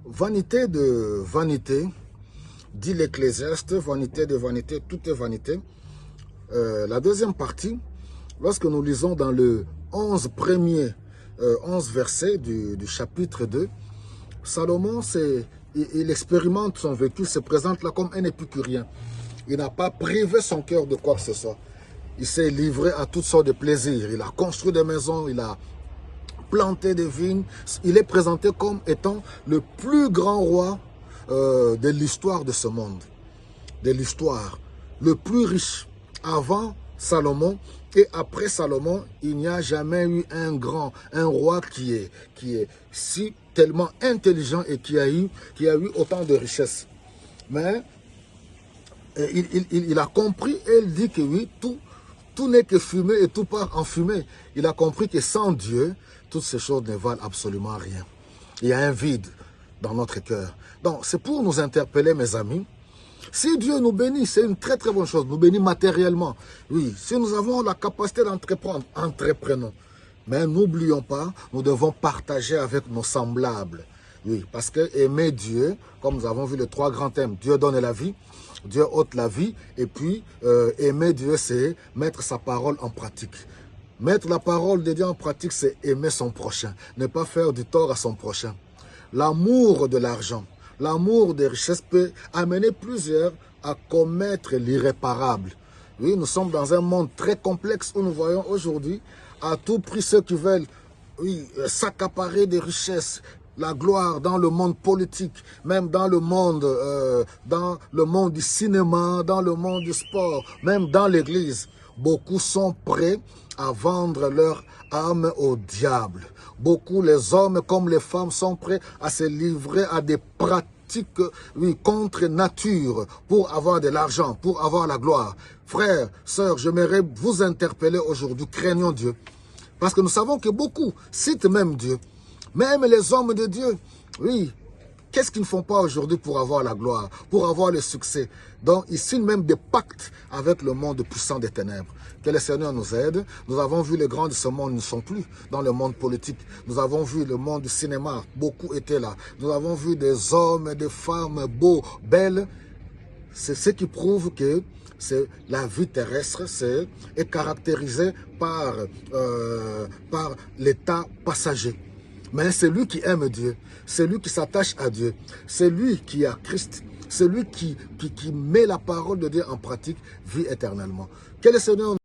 Vanité de vanité, dit l'Ecclésiaste, vanité de vanité, tout est vanité. La deuxième partie, lorsque nous lisons dans le 11 versets du chapitre 2, Salomon, il expérimente son vécu, se présente là comme un épicurien. Il n'a pas privé son cœur de quoi que ce soit. Il s'est livré à toutes sortes de plaisirs. Il a construit des maisons, il a planté des vignes. Il est présenté comme étant le plus grand roi de l'histoire de ce monde. De l'histoire. Le plus riche. Avant Salomon et après Salomon, il n'y a jamais eu un roi qui est si tellement intelligent et qui a eu autant de richesses. Mais il a compris et il dit que oui, tout n'est que fumée et tout part en fumée. Il a compris que sans Dieu, toutes ces choses ne valent absolument rien. Il y a un vide dans notre cœur. Donc, c'est pour nous interpeller, mes amis. Si Dieu nous bénit, c'est une très très bonne chose. Nous bénit matériellement. Oui, si nous avons la capacité d'entreprendre, entreprenons. Mais n'oublions pas, nous devons partager avec nos semblables. Oui, parce que aimer Dieu, comme nous avons vu les trois grands thèmes, Dieu donne la vie, Dieu ôte la vie, et puis aimer Dieu, c'est mettre sa parole en pratique. Mettre la parole de Dieu en pratique, c'est aimer son prochain, ne pas faire du tort à son prochain. L'amour de l'argent, l'amour des richesses peut amener plusieurs à commettre l'irréparable. Oui, nous sommes dans un monde très complexe où nous voyons aujourd'hui à tout prix ceux qui veulent s'accaparer des richesses, la gloire dans le monde politique, même dans le monde du cinéma, dans le monde du sport, même dans l'église. Beaucoup sont prêts à vendre leur âme au diable. Beaucoup, les hommes comme les femmes, sont prêts à se livrer à des pratiques contre nature pour avoir de l'argent, pour avoir la gloire. Frères, sœurs, j'aimerais vous interpeller aujourd'hui, craignons Dieu. Parce que nous savons que beaucoup citent même Dieu. Même les hommes de Dieu, oui, qu'est-ce qu'ils ne font pas aujourd'hui pour avoir la gloire, pour avoir le succès? Donc, ils signent même des pactes avec le monde puissant des ténèbres. Que le Seigneur nous aide. Nous avons vu les grands de ce monde ne sont plus dans le monde politique. Nous avons vu le monde du cinéma, beaucoup étaient là. Nous avons vu des hommes et des femmes beaux, belles. C'est ce qui prouve que la vie terrestre est caractérisée par l'état passager. Mais c'est lui qui aime Dieu, c'est lui qui s'attache à Dieu, c'est lui qui a Christ, c'est lui qui met la parole de Dieu en pratique, vit éternellement. Que le Seigneur